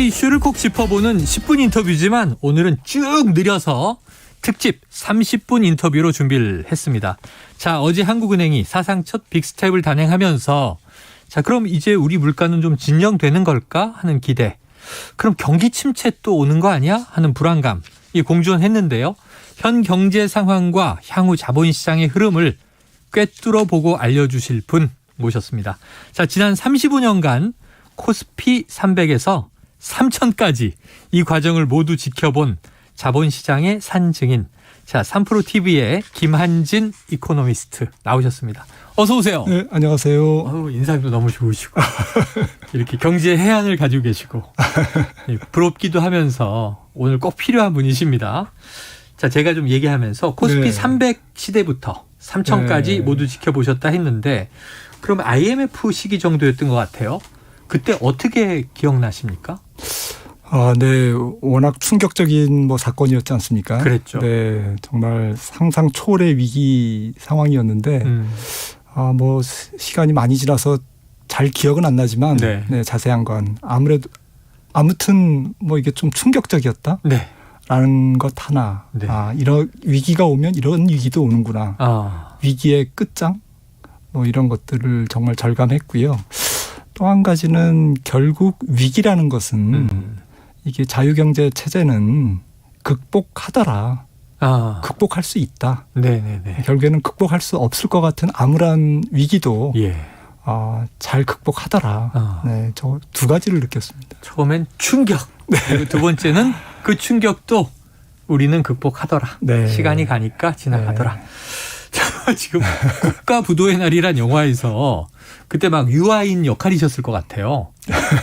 이슈를 꼭 짚어보는 10분 인터뷰지만 오늘은 쭉 느려서 특집 30분 인터뷰로 준비를 했습니다. 자, 어제 한국은행이 사상 첫 빅스텝을 단행하면서 자, 그럼 이제 우리 물가는 좀 진정되는 걸까 하는 기대. 그럼 경기 침체 또 오는 거 아니야? 하는 불안감. 이 공존했는데요. 현 경제 상황과 향후 자본시장의 흐름을 꿰뚫어 보고 알려주실 분 모셨습니다. 자, 지난 35년간 코스피 300에서 3000까지 이 과정을 모두 지켜본 자본시장의 산증인. 자, 3프로TV의 김한진 이코노미스트 나오셨습니다. 어서 오세요. 네, 안녕하세요. 인상도 너무 좋으시고 이렇게 경제 해안을 가지고 계시고 부럽기도 하면서 오늘 꼭 필요한 분이십니다. 자, 제가 좀 얘기하면서 코스피 네. 300 시대부터 3000까지 네. 모두 지켜보셨다 했는데 그럼 IMF 시기 정도였던 것 같아요. 그때 어떻게 기억나십니까? 아, 네, 워낙 충격적인 사건이었지 않습니까? 그랬죠. 네, 정말 상상 초월의 위기 상황이었는데, 시간이 많이 지나서 잘 기억은 안 나지만, 네. 네, 자세한 건 아무튼 이게 좀 충격적이었다. 네. 라는 것 하나. 네. 이런 위기가 오면 이런 위기도 오는구나. 위기의 끝장? 이런 것들을 정말 절감했고요. 또 한 가지는 결국 위기라는 것은 이게 자유경제 체제는 극복하더라. 극복할 수 있다. 네네네. 결국에는 극복할 수 없을 것 같은 암울한 위기도 잘 극복하더라. 네, 저 두 가지를 느꼈습니다. 처음엔 충격. 그리고 두 번째는 그 충격도 우리는 극복하더라. 네. 시간이 가니까 지나가더라. 네. 자, 지금 국가부도의 날이란 영화에서 그때 막 유아인 역할이셨을 것 같아요.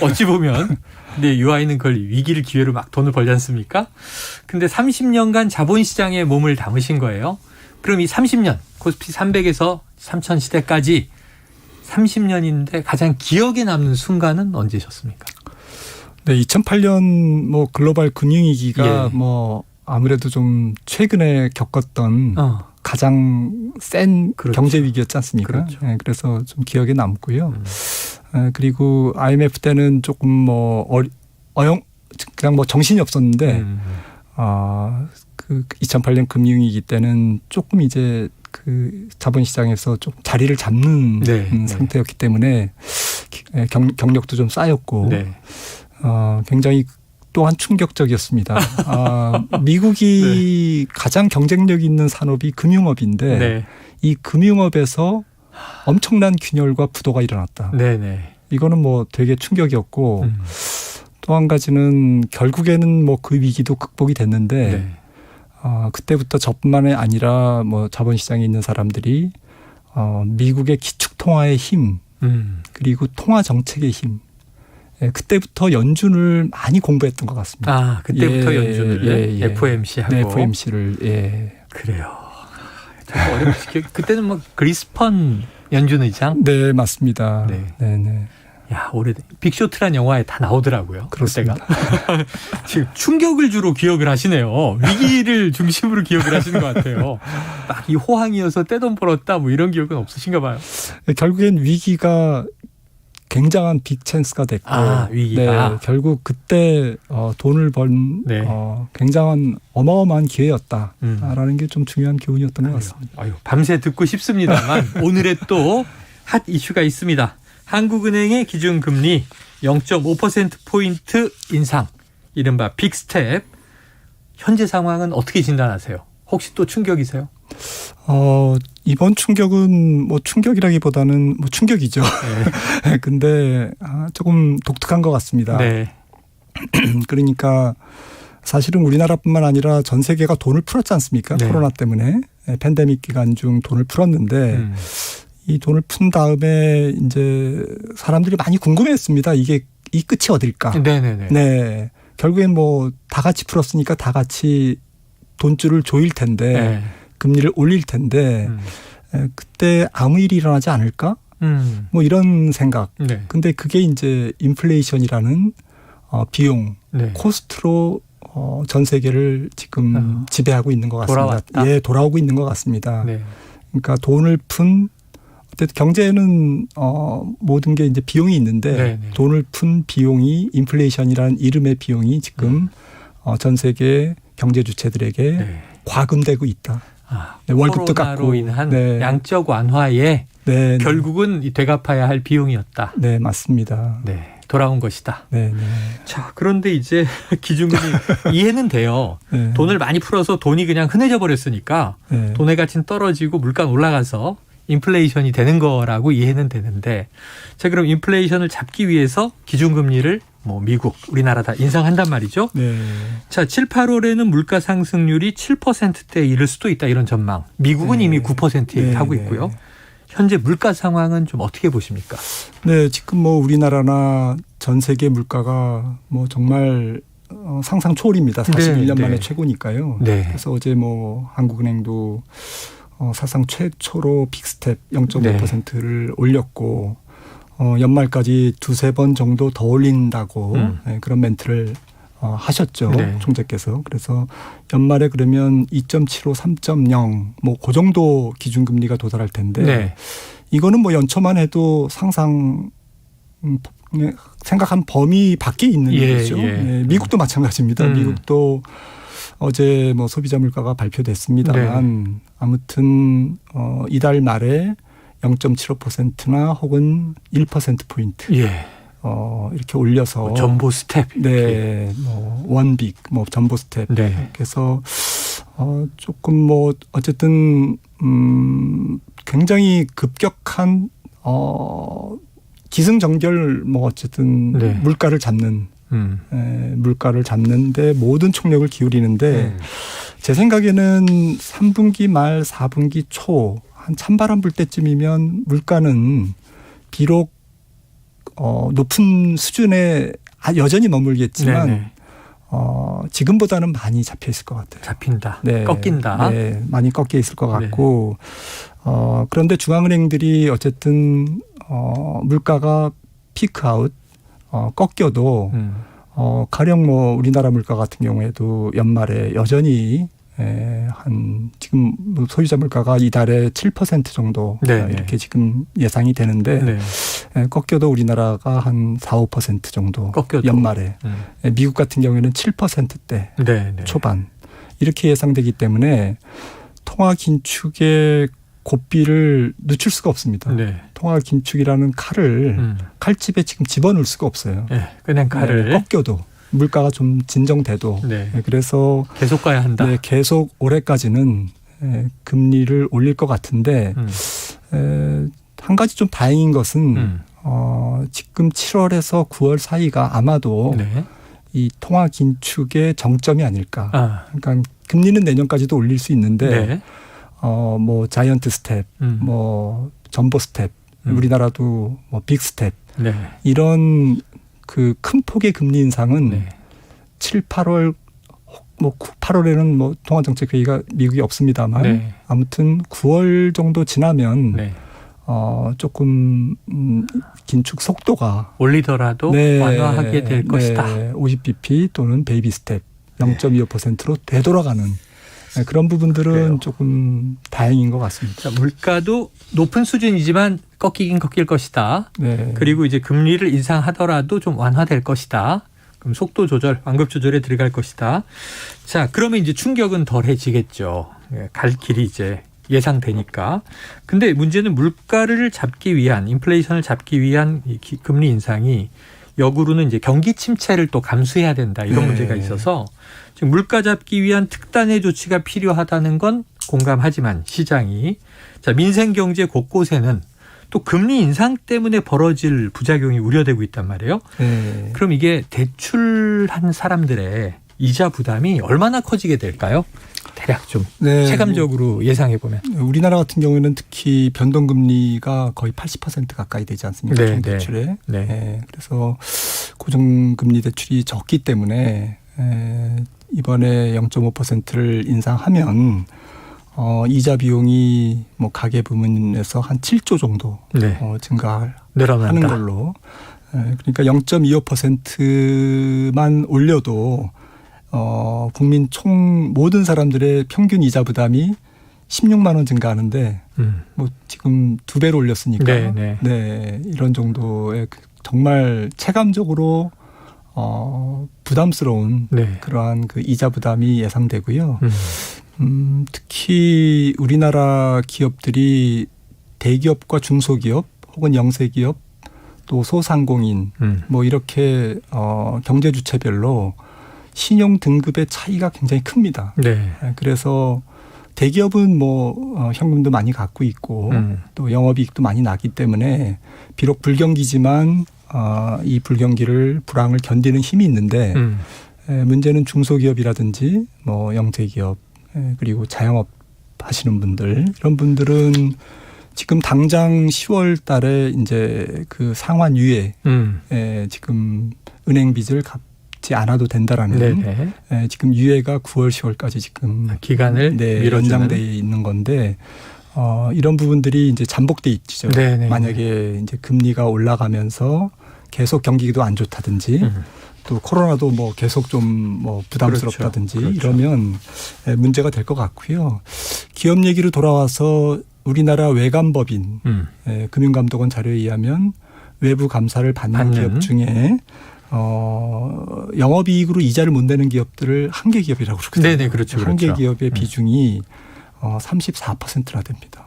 어찌 보면. 근데 유아인은 그걸 위기를 기회로 막 돈을 벌지 않습니까? 근데 30년간 자본시장에 몸을 담으신 거예요. 그럼 이 30년, 코스피 300에서 3000 시대까지 30년인데 가장 기억에 남는 순간은 언제셨습니까? 네, 2008년 글로벌 금융위기가 아무래도 좀 최근에 겪었던 가장 센 경제 위기였지 않습니까? 그렇죠. 네, 그래서 좀 기억에 남고요. 그리고 IMF 때는 조금 그냥 정신이 없었는데 그 2008년 금융위기 때는 조금 이제 그 자본시장에서 좀 자리를 잡는 상태였기 때문에 경력도 좀 쌓였고 굉장히 또한 충격적이었습니다. 미국이 가장 경쟁력 있는 산업이 금융업인데 이 금융업에서 엄청난 균열과 부도가 일어났다. 이거는 되게 충격이었고 또 한 가지는 결국에는 그 위기도 극복이 됐는데 그때부터 저뿐만이 아니라 자본시장에 있는 사람들이 미국의 기축통화의 힘 그리고 통화 정책의 힘 그때부터 연준을 많이 공부했던 것 같습니다. 그때부터 연준을 FOMC하고. 네, FOMC를 그래요. 참 어렵지. 그때는 그리스펀 연준 의장. 네, 맞습니다. 네. 야, 오래된 빅쇼트란 영화에 다 나오더라고요. 그렇습니다. 그때가. 지금 충격을 주로 기억을 하시네요. 위기를 중심으로 기억을 하시는 것 같아요. 막 이 호황이어서 떼돈 벌었다 이런 기억은 없으신가 봐요. 결국엔 위기가 굉장한 빅 찬스가 됐고 위기가. 결국 그때 돈을 번 굉장한 어마어마한 기회였다라는 게 좀 중요한 교훈이었던 것 같습니다. 밤새 듣고 싶습니다만 오늘의 또 핫 이슈가 있습니다. 한국은행의 기준금리 0.5%포인트 인상, 이른바 빅스텝. 현재 상황은 어떻게 진단하세요? 혹시 또 충격이세요? 이번 충격은 충격이라기보다는 충격이죠. 근데 조금 독특한 것 같습니다. 그러니까 사실은 우리나라뿐만 아니라 전 세계가 돈을 풀었지 않습니까? 코로나 때문에 팬데믹 기간 중 돈을 풀었는데 이 돈을 푼 다음에 이제 사람들이 많이 궁금해했습니다. 이게 이 끝이 어딜까? 네. 결국엔 다 같이 풀었으니까 다 같이 돈줄을 조일 텐데 금리를 올릴 텐데 그때 아무 일이 일어나지 않을까? 이런 생각. 근데 그게 이제 인플레이션이라는 비용, 코스트로 전 세계를 지금 지배하고 있는 것 같습니다. 돌아오고 있는 것 같습니다. 그러니까 돈을 푼 경제는 모든 게 이제 비용이 있는데 네네. 돈을 푼 비용이 인플레이션이라는 이름의 비용이 지금 전 세계 경제 주체들에게 네. 과금되고 있다. 아, 네, 월급도 코로나로 깎고. 인한 네. 양적 완화에 네, 결국은 이 되갚아야 할 비용이었다. 네, 맞습니다. 네, 돌아온 것이다. 네, 네. 자, 그런데 이제 기준금리 이해는 돼요. 네. 돈을 많이 풀어서 돈이 그냥 흔해져 버렸으니까 네. 돈의 가치는 떨어지고 물가는 올라가서 인플레이션이 되는 거라고 이해는 되는데, 자, 그럼 인플레이션을 잡기 위해서 기준금리를 뭐 미국, 우리나라 다 인상한단 말이죠. 네. 자, 7, 8월에는 물가 상승률이 7%대에 이를 수도 있다, 이런 전망. 미국은 네. 이미 9% 얘기하고 네, 있고요. 네. 현재 물가 상황은 좀 어떻게 보십니까? 네, 지금 뭐 우리나라나 전 세계 물가가 뭐 정말 상상 초월입니다. 41년 네, 만에 네. 최고니까요. 네. 그래서 어제 뭐 한국은행도 사상 최초로 빅스텝 0.5%를 올렸고 연말까지 두세 번 정도 더 올린다고 네, 그런 멘트를 하셨죠. 네. 총재께서. 그래서 연말에 그러면 2.75, 3.0 뭐 그 정도 기준금리가 도달할 텐데 네. 이거는 뭐 연초만 해도 상상 생각한 범위 밖에 있는 예, 일이죠. 예. 네, 미국도 마찬가지입니다. 미국도 어제 뭐 소비자 물가가 발표됐습니다만 네. 아무튼 이달 말에 0.75%나 혹은 1%포인트 예. 이렇게 올려서 전보 스텝. 네, 뭐 원빅, 뭐 전보 스텝. 네. 그래서 조금 뭐 어쨌든 굉장히 급격한 기승전결 뭐 어쨌든 네. 물가를 잡는 물가를 잡는데 모든 총력을 기울이는데 제 생각에는 3분기 말 4분기 초 한 찬바람 불 때쯤이면 물가는 비록 높은 수준에 여전히 머물겠지만 네네. 지금보다는 많이 잡혀 있을 것 같아요. 잡힌다. 네. 꺾인다. 네, 많이 꺾여 있을 것 같고 그런데 중앙은행들이 어쨌든 물가가 피크아웃 꺾여도 가령 뭐 우리나라 물가 같은 경우에도 연말에 여전히 한 지금 소유자 물가가 이달에 7% 정도 네, 이렇게 지금 예상이 되는데 네. 꺾여도 우리나라가 한 4, 5% 정도 꺾여도. 연말에 미국 같은 경우에는 7%대 네, 네. 초반 이렇게 예상되기 때문에 통화 긴축의 고삐를 늦출 수가 없습니다. 네. 통화 긴축이라는 칼을 칼집에 지금 집어넣을 수가 없어요. 네. 그냥 칼을 꺾여도 물가가 좀 진정돼도 네. 그래서 계속 가야 한다. 네, 계속 올해까지는 금리를 올릴 것 같은데 한 가지 좀 다행인 것은 지금 7월에서 9월 사이가 아마도 네. 이 통화 긴축의 정점이 아닐까. 그러니까 금리는 내년까지도 올릴 수 있는데 네. 뭐 자이언트 스텝, 뭐 전보 스텝, 우리나라도 뭐 빅 스텝 네. 이런 그 큰 폭의 금리 인상은 네. 7, 8월 뭐 8월에는 뭐 통화정책회의가 미국이 없습니다만 네. 아무튼 9월 정도 지나면 네. 조금 긴축 속도가 올리더라도 완화하게 될 것이다. 50bp 또는 베이비 스텝 0.25%로 되돌아가는 그런 부분들은 그래요. 조금 다행인 것 같습니다. 자, 물가도 높은 수준이지만 꺾이긴 꺾일 것이다. 네. 그리고 이제 금리를 인상하더라도 좀 완화될 것이다. 그럼 속도 조절, 완급 조절에 들어갈 것이다. 자, 그러면 이제 충격은 덜해지겠죠. 갈 길이 이제 예상되니까. 근데 문제는 물가를 잡기 위한, 인플레이션을 잡기 위한 이 금리 인상이 역으로는 이제 경기 침체를 또 감수해야 된다. 이런 네. 문제가 있어서 지금 물가 잡기 위한 특단의 조치가 필요하다는 건 공감하지만 시장이 자, 민생 경제 곳곳에는 또 금리 인상 때문에 벌어질 부작용이 우려되고 있단 말이에요. 네. 그럼 이게 대출한 사람들의 이자 부담이 얼마나 커지게 될까요? 대략 좀 네. 체감적으로 예상해 보면. 우리나라 같은 경우에는 특히 변동금리가 거의 80% 가까이 되지 않습니까? 네, 총대출에. 네. 네. 그래서 고정금리 대출이 적기 때문에 이번에 0.5%를 인상하면 이자 비용이 뭐 가계 부문에서 한 7조 정도 네. 증가하는 늘어난다. 걸로. 그러니까 0.25%만 올려도 국민 총 모든 사람들의 평균 이자 부담이 16만 원 증가하는데 뭐 지금 2배로 올렸으니까. 네, 네. 네, 이런 정도의 정말 체감적으로 부담스러운 네. 그러한 그 이자 부담이 예상되고요. 특히 우리나라 기업들이 대기업과 중소기업 혹은 영세기업 또 소상공인 뭐 이렇게 경제 주체별로 신용 등급의 차이가 굉장히 큽니다. 네. 그래서 대기업은 뭐 현금도 많이 갖고 있고 또 영업이익도 많이 나기 때문에 비록 불경기지만 이 불경기를 불황을 견디는 힘이 있는데 문제는 중소기업이라든지 뭐 영세기업 그리고 자영업 하시는 분들 이런 분들은 지금 당장 10월 달에 이제 그 상환 유예 지금 은행 빚을 갚지 않아도 된다라는 지금 유예가 9월 10월까지 지금 기간을 연장돼 있는 건데 이런 부분들이 이제 잠복돼 있죠. 만약에 이제 금리가 올라가면서 계속 경기도 안 좋다든지 또 코로나도 뭐 계속 좀 뭐 부담스럽다든지 그렇죠. 이러면 문제가 될 것 같고요. 기업 얘기로 돌아와서 우리나라 외감법인 금융감독원 자료에 의하면 외부 감사를 받는 기업 중에 영업이익으로 이자를 못 내는 기업들을 한계 기업이라고 그러거든요. 네네, 그렇죠. 한계 기업의 비중이 34%나 됩니다.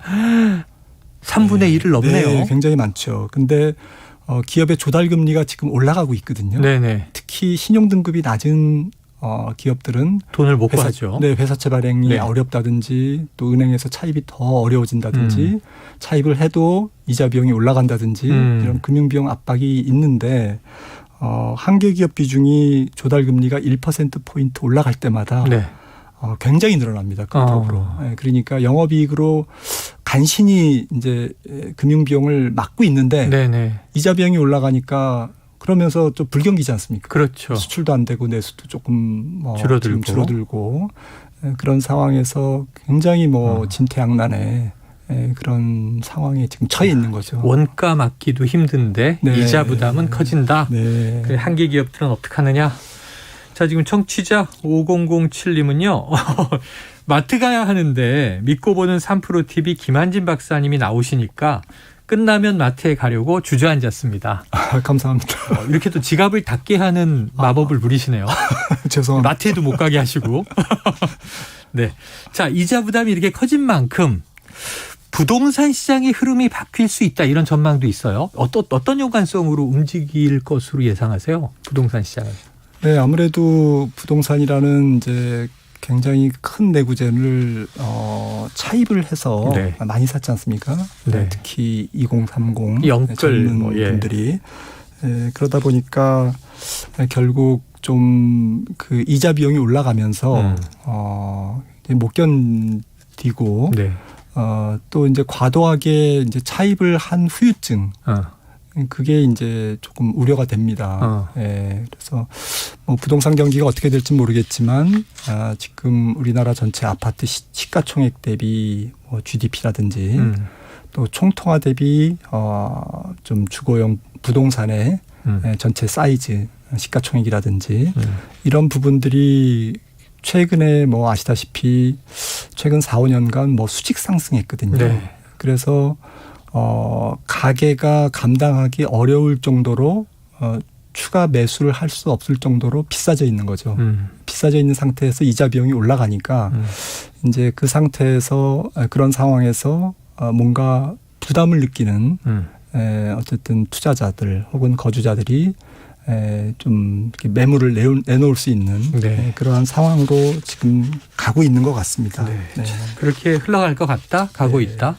3분의 1을 넘네요. 네, 굉장히 많죠. 근데 기업의 조달 금리가 지금 올라가고 있거든요. 네네. 특히 신용 등급이 낮은 기업들은 돈을 못 구하죠. 네, 회사채 발행이 어렵다든지 또 은행에서 차입이 더 어려워진다든지 차입을 해도 이자 비용이 올라간다든지 이런 금융 비용 압박이 있는데 한계 기업 비중이 조달 금리가 1% 포인트 올라갈 때마다 굉장히 늘어납니다. 극적으로. 그러니까 영업이익으로 간신히 이제 금융 비용을 막고 있는데 이자 비용이 올라가니까 그러면서 좀 불경기지 않습니까? 그렇죠. 수출도 안 되고 내수도 조금 줄어들고 그런 상황에서 굉장히 뭐 진퇴양난의 그런 상황에 지금 처해 있는 거죠. 원가 막기도 힘든데 이자 부담은 커진다. 한계 기업들은 어떻게 하느냐? 자, 지금 청취자 5007님은요. 마트 가야 하는데 믿고 보는 3프로TV 김한진 박사님이 나오시니까 끝나면 마트에 가려고 주저앉았습니다. 감사합니다. 이렇게 또 지갑을 닫게 하는 마법을 부리시네요. 죄송합니다. 마트에도 못 가게 하시고. 네. 자, 이자 부담이 이렇게 커진 만큼 부동산 시장의 흐름이 바뀔 수 있다 이런 전망도 있어요. 어떤 연관성으로 움직일 것으로 예상하세요? 부동산 시장은. 네, 아무래도 부동산이라는 이제 굉장히 큰 내구재를 차입을 해서 많이 샀지 않습니까? 특히 2030 영끌 젊은 분들이 그러다 보니까 결국 좀 그 이자 비용이 올라가면서 못 견디고 또 이제 과도하게 이제 차입을 한 후유증. 그게 이제 조금 우려가 됩니다. 그래서 뭐 부동산 경기가 어떻게 될지 모르겠지만 지금 우리나라 전체 아파트 시가총액 대비 뭐 GDP라든지 또 총통화 대비 좀 주거용 부동산의 전체 사이즈 시가총액이라든지 이런 부분들이 최근에 뭐 아시다시피 최근 4, 5년간 뭐 수직 상승했거든요. 그래서 가계가 감당하기 어려울 정도로 추가 매수를 할 수 없을 정도로 비싸져 있는 거죠. 비싸져 있는 상태에서 이자 비용이 올라가니까 이제 그 상태에서 그런 상황에서 뭔가 부담을 느끼는 어쨌든 투자자들 혹은 거주자들이 좀 이렇게 매물을 내놓을 수 있는 그러한 상황으로 지금 가고 있는 것 같습니다. 그렇게 흘러갈 것 같다? 가고 있다?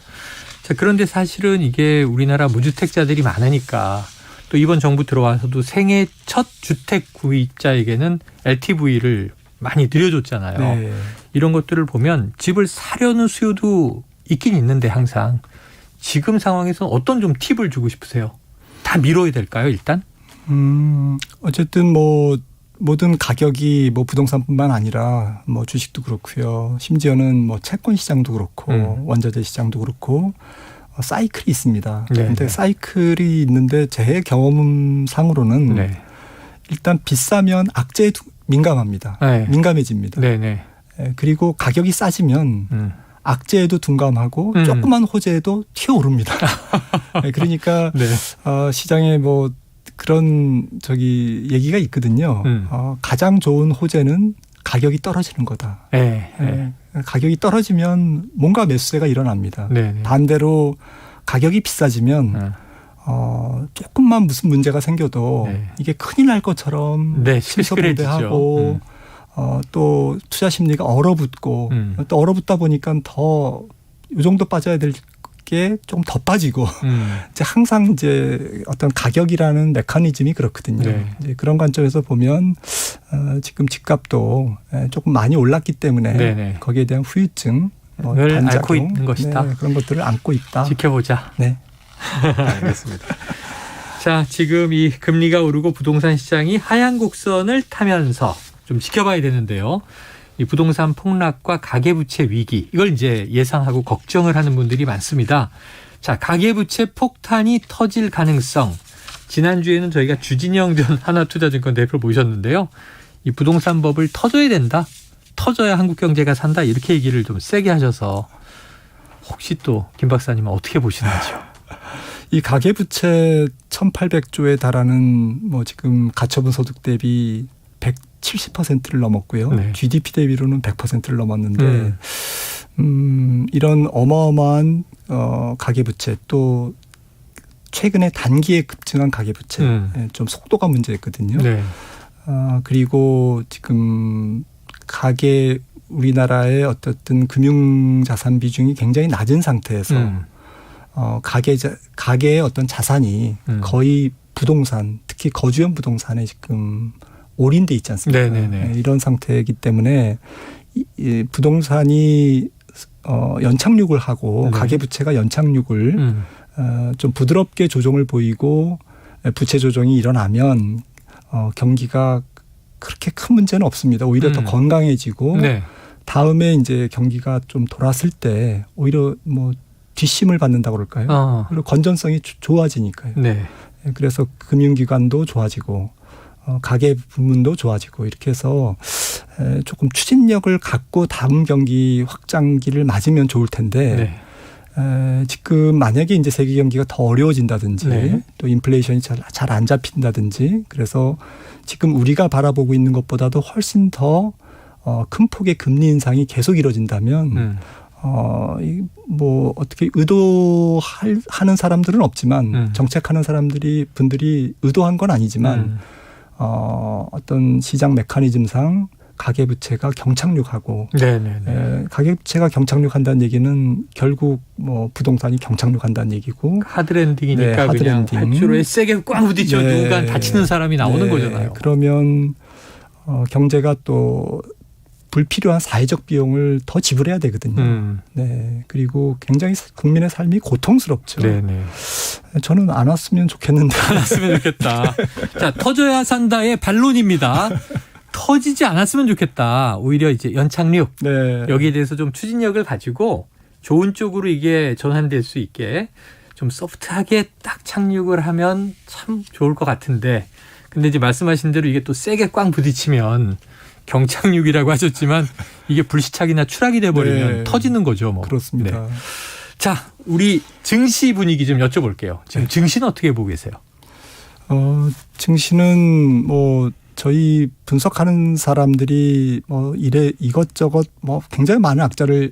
자, 그런데 사실은 이게 우리나라 무주택자들이 많으니까 또 이번 정부 들어와서도 생애 첫 주택 구입자에게는 LTV를 많이 늘려줬잖아요. 이런 것들을 보면 집을 사려는 수요도 있긴 있는데 항상 지금 상황에서는 어떤 좀 팁을 주고 싶으세요? 다 미뤄야 될까요, 일단? 어쨌든 뭐 모든 가격이 뭐 부동산뿐만 아니라 뭐 주식도 그렇고요. 심지어는 뭐 채권 시장도 그렇고 원자재 시장도 그렇고 사이클이 있습니다. 그런데 사이클이 있는데 제 경험상으로는 일단 비싸면 악재에 민감합니다. 민감해집니다. 그리고 가격이 싸지면 악재에도 둔감하고 조그만 호재에도 튀어오릅니다. 네, 그러니까 네. 시장에 뭐 그런 얘기가 있거든요. 가장 좋은 호재는 가격이 떨어지는 거다. 네. 네. 가격이 떨어지면 뭔가 매수세가 일어납니다. 네. 반대로 가격이 비싸지면 조금만 무슨 문제가 생겨도 네. 이게 큰일 날 것처럼 네, 심석봉대하고 또 투자 심리가 얼어붙고 또 얼어붙다 보니까 더 이 정도 빠져야 될 게 좀 더 빠지고 이제 항상 이제 어떤 가격이라는 메커니즘이 그렇거든요. 네. 이제 그런 관점에서 보면 지금 집값도 조금 많이 올랐기 때문에 네네. 거기에 대한 후유증, 을 반작용, 앓고 있는 것이다. 네, 그런 것들을 안고 있다. 지켜보자. 네. 알겠습니다. 자, 지금 이 금리가 오르고 부동산 시장이 하향 곡선을 타면서 좀 지켜봐야 되는데요. 이 부동산 폭락과 가계부채 위기, 이걸 이제 예상하고 걱정을 하는 분들이 많습니다. 자, 가계부채 폭탄이 터질 가능성. 지난주에는 저희가 주진영 전 하나투자증권 대표 모셨는데요. 이 부동산법을 터져야 된다. 터져야 한국 경제가 산다. 이렇게 얘기를 좀 세게 하셔서 혹시 또 김 박사님은 어떻게 보시는지요? 이 가계부채 1,800조에 달하는 뭐 지금 가처분 소득 대비 170%를 넘었고요. 네. GDP 대비로는 100%를 넘었는데 이런 어마어마한 가계부채 또 최근에 단기에 급증한 가계부채 좀 속도가 문제였거든요. 네. 그리고 지금 우리나라의 어떤 금융자산 비중이 굉장히 낮은 상태에서 가계의 어떤 자산이 거의 부동산, 특히 거주형 부동산에 지금 올인돼 있지 않습니까? 네네네. 이런 상태이기 때문에 이 부동산이 연착륙을 하고 네. 가계부채가 연착륙을 좀 부드럽게 조정을 보이고 부채 조정이 일어나면 경기가 그렇게 큰 문제는 없습니다. 오히려 더 건강해지고 네. 다음에 이제 경기가 좀 돌았을 때 오히려 뭐 뒷심을 받는다고 그럴까요? 그리고 건전성이 좋아지니까요. 네. 그래서 금융기관도 좋아지고 가계 부문도 좋아지고 이렇게 해서 조금 추진력을 갖고 다음 경기 확장기를 맞으면 좋을 텐데 지금 만약에 이제 세계 경기가 더 어려워진다든지 또 인플레이션이 잘 안 잡힌다든지 그래서 지금 우리가 바라보고 있는 것보다도 훨씬 더 큰 폭의 금리 인상이 계속 이루어진다면 뭐 어떻게 의도하는 사람들은 없지만 정책하는 분들이 의도한 건 아니지만 어떤 시장 메커니즘상 가계부채가 경착륙하고 가계부채가 경착륙한다는 얘기는 결국 뭐 부동산이 경착륙한다는 얘기고 하드랜딩이니까 그냥 활주로에 세게 꽉 부딪혀 누가 다치는 사람이 나오는 거잖아요. 그러면 경제가 또 불필요한 사회적 비용을 더 지불해야 되거든요. 네. 그리고 굉장히 국민의 삶이 고통스럽죠. 네네. 저는 안 왔으면 좋겠는데. 안 왔으면 좋겠다. 자, 터져야 산다의 반론입니다. 터지지 않았으면 좋겠다. 오히려 이제 연착륙. 네. 여기에 대해서 좀 추진력을 가지고 좋은 쪽으로 이게 전환될 수 있게 좀 소프트하게 딱 착륙을 하면 참 좋을 것 같은데. 근데 이제 말씀하신 대로 이게 또 세게 꽝 부딪히면 경착륙이라고 하셨지만 이게 불시착이나 추락이 돼버리면 터지는 거죠. 뭐. 그렇습니다. 네. 자, 우리 증시 분위기 좀 여쭤볼게요. 지금 증시는 어떻게 보고 계세요? 증시는 뭐 저희 분석하는 사람들이 뭐 이것저것 뭐 굉장히 많은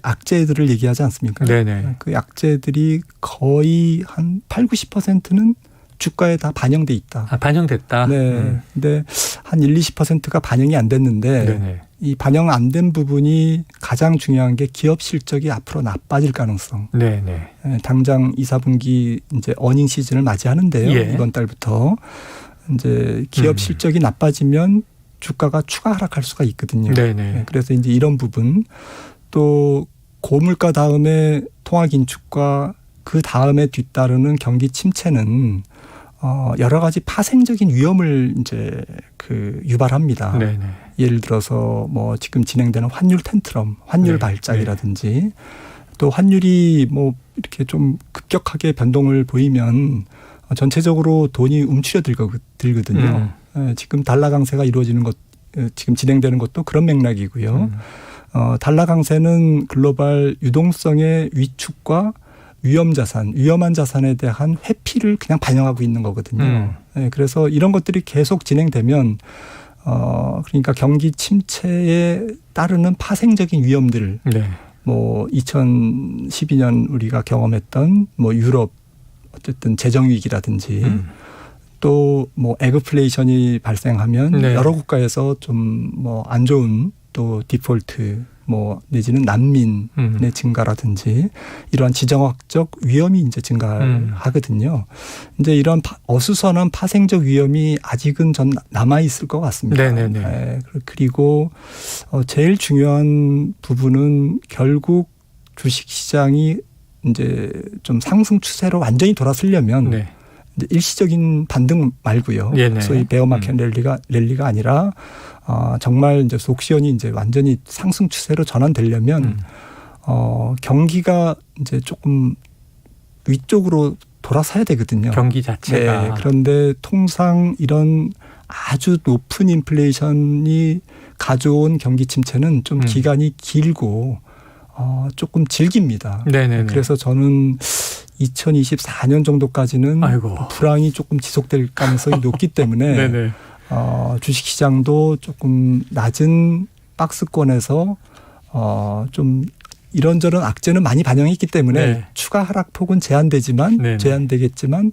악재들을 얘기하지 않습니까? 네네. 그 악재들이 거의 한 80~90%는 주가에 다 반영돼 있다. 반영됐다. 네. 근데 한 1~20%가 반영이 안 됐는데 네네. 이 반영 안 된 부분이 가장 중요한 게 기업 실적이 앞으로 나빠질 가능성. 네네. 당장 2, 4분기 이제 어닝 시즌을 맞이하는데요. 이번 달부터 이제 기업 실적이 나빠지면 주가가 추가 하락할 수가 있거든요. 네네. 그래서 이제 이런 부분 또 고물가 다음에 통화 긴축과 그 다음에 뒤따르는 경기 침체는 여러 가지 파생적인 위험을 이제 유발합니다. 네네. 예를 들어서 뭐 지금 진행되는 환율 텐트럼, 환율 발작이라든지 또 환율이 뭐 이렇게 좀 급격하게 변동을 보이면 전체적으로 돈이 움츠려 들거든요. 지금 달러 강세가 이루어지는 지금 진행되는 것도 그런 맥락이고요. 달러 강세는 글로벌 유동성의 위축과 위험한 자산에 대한 회피를 그냥 반영하고 있는 거거든요. 네, 그래서 이런 것들이 계속 진행되면 그러니까 경기 침체에 따르는 파생적인 위험들, 네. 뭐 2012년 우리가 경험했던 뭐 유럽 어쨌든 재정 위기라든지 또 뭐 에그플레이션이 발생하면 네. 여러 국가에서 좀 뭐 안 좋은 또 디폴트 뭐 내지는 난민의 증가라든지 이러한 지정학적 위험이 이제 증가하거든요. 이제 이런 어수선한 파생적 위험이 아직은 전 남아 있을 것 같습니다. 네네네. 네. 그리고 제일 중요한 부분은 결국 주식시장이 이제 좀 상승 추세로 완전히 돌아서려면 네. 이제 일시적인 반등 말고요. 네네. 소위 베어마켓 랠리가 아니라 정말 이제 속시원이 이제 완전히 상승 추세로 전환되려면 경기가 이제 조금 위쪽으로 돌아서야 되거든요. 경기 자체가. 네. 그런데 통상 이런 아주 높은 인플레이션이 가져온 경기 침체는 좀 기간이 길고 조금 질깁니다. 네네네. 그래서 저는 2024년 정도까지는 아이고. 불황이 조금 지속될 가능성이 높기 때문에 네네. 주식시장도 조금 낮은 박스권에서 좀 이런저런 악재는 많이 반영했기 때문에 네. 추가 하락폭은 제한되겠지만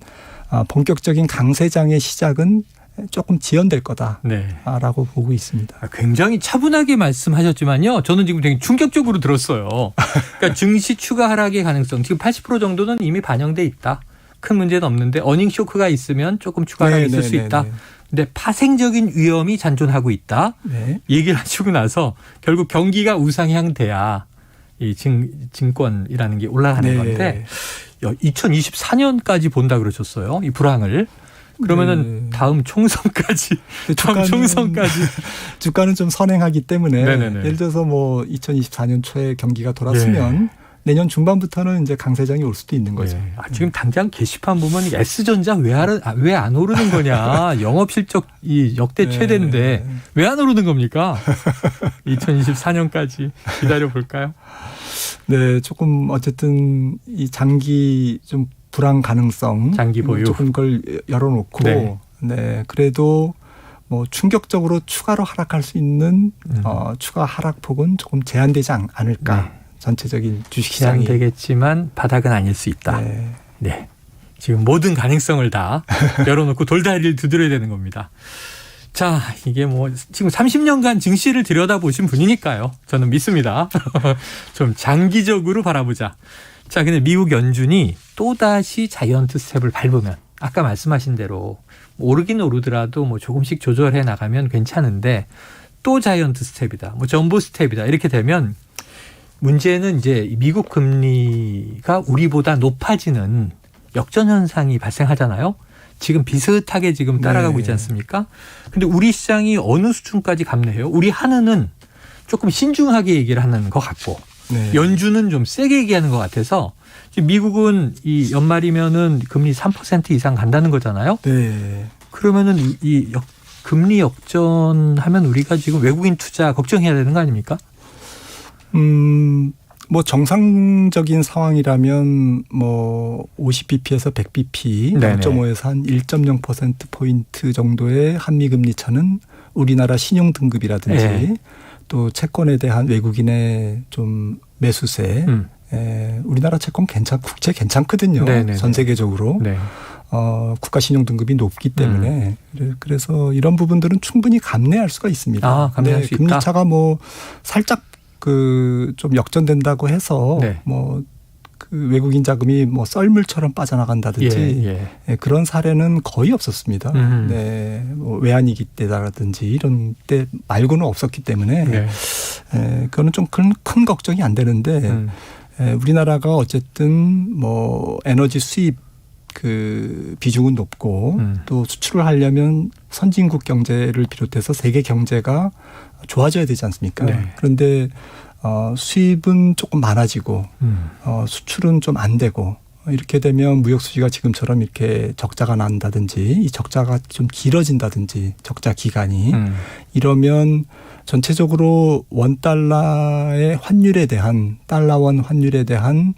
본격적인 강세장의 시작은 조금 지연될 거다라고 보고 있습니다. 굉장히 차분하게 말씀하셨지만요. 저는 지금 되게 충격적으로 들었어요. 그러니까 증시 추가 하락의 가능성 지금 80% 정도는 이미 반영돼 있다. 큰 문제는 없는데 어닝 쇼크가 있으면 조금 추가 하락이 있을 수 있다. 근데 파생적인 위험이 잔존하고 있다. 네. 얘기를 하시고 나서 결국 경기가 우상향 돼야 이 증권이라는 게 올라가는 건데 2024년까지 본다 그러셨어요. 이 불황을. 그러면은 다음 총선까지 주가는 좀 선행하기 때문에 네네네. 예를 들어서 뭐 2024년 초에 경기가 돌았으면 내년 중반부터는 이제 강세장이 올 수도 있는 거죠. 지금 당장 게시판 보면 S전자 왜 안 오르는 거냐. 영업 실적 이 역대 최대인데 왜 안 오르는 겁니까? 2024년까지 기다려 볼까요? 네, 조금 어쨌든 이 장기 좀 불황 가능성 장기 보유 조금 그걸 열어놓고 네 그래도 뭐 충격적으로 추가로 하락할 수 있는 추가 하락폭은 조금 제한되지 않을까 전체적인 주식시장이 제한되겠지만 바닥은 아닐 수 있다. 네. 지금 모든 가능성을 다 열어놓고 돌다리를 두드려야 되는 겁니다. 자, 이게 뭐 지금 30년간 증시를 들여다보신 분이니까요. 저는 믿습니다. 좀 장기적으로 바라보자. 자, 근데 미국 연준이 또다시 자이언트 스텝을 밟으면 아까 말씀하신 대로 오르긴 오르더라도 뭐 조금씩 조절해 나가면 괜찮은데 또 자이언트 스텝이다. 뭐 점보 스텝이다. 이렇게 되면 문제는 이제 미국 금리가 우리보다 높아지는 역전 현상이 발생하잖아요. 지금 비슷하게 지금 따라가고 있지 않습니까? 근데 우리 시장이 어느 수준까지 감내해요? 우리 한은은 조금 신중하게 얘기를 하는 것 같고 연준은 좀 세게 얘기하는 것 같아서 지금 미국은 이 연말이면은 금리 3% 이상 간다는 거잖아요. 네. 그러면은 이 금리 역전하면 우리가 지금 외국인 투자 걱정해야 되는 거 아닙니까? 뭐 정상적인 상황이라면 뭐 50bp에서 100bp, 0.5에서 한 1.0%포인트 정도의 한미 금리 차는 우리나라 신용 등급이라든지 또 채권에 대한 외국인의 좀 매수세, 우리나라 채권 국채 괜찮거든요. 전 세계적으로. 국가 신용 등급이 높기 때문에 그래서 이런 부분들은 충분히 감내할 수가 있습니다. 감내할 수 있다. 금리 차가 뭐 살짝 좀 역전된다고 해서 뭐 그 외국인 자금이 뭐 썰물처럼 빠져나간다든지 그런 사례는 거의 없었습니다. 뭐 외환위기 때라든지 이런 때 말고는 없었기 때문에 그거는 좀 큰 걱정이 안 되는데 우리나라가 어쨌든 뭐 에너지 수입 그 비중은 높고 또 수출을 하려면 선진국 경제를 비롯해서 세계 경제가 좋아져야 되지 않습니까? 그런데 수입은 조금 많아지고 수출은 좀 안 되고 이렇게 되면 무역 수지가 지금처럼 이렇게 적자가 난다든지 이 적자가 좀 길어진다든지 적자 기간이 이러면 전체적으로 원달러의 환율에 대한 달러원 환율에 대한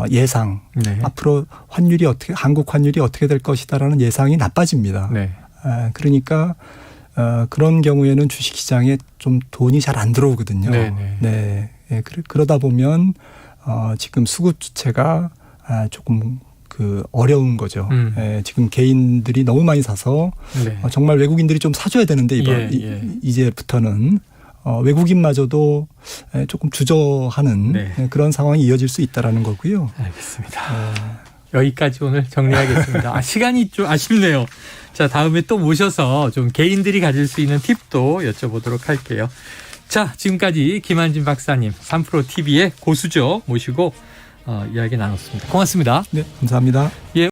예상 네. 앞으로 한국 환율이 어떻게 될 것이다라는 예상이 나빠집니다. 네. 그러니까 그런 경우에는 주식시장에 좀 돈이 잘 안 들어오거든요. 네네. 네. 그러다 보면 지금 수급 주체가 조금 어려운 거죠. 지금 개인들이 너무 많이 사서 네. 정말 외국인들이 좀 사줘야 되는데 이제부터는 외국인마저도 조금 주저하는 네. 그런 상황이 이어질 수 있다라는 거고요. 알겠습니다. 여기까지 오늘 정리하겠습니다. 시간이 좀 아쉽네요. 자, 다음에 또 모셔서 좀 개인들이 가질 수 있는 팁도 여쭤보도록 할게요. 자, 지금까지 김한진 박사님, 3프로TV의 고수죠 모시고 이야기 나눴습니다. 고맙습니다. 네, 감사합니다. 예.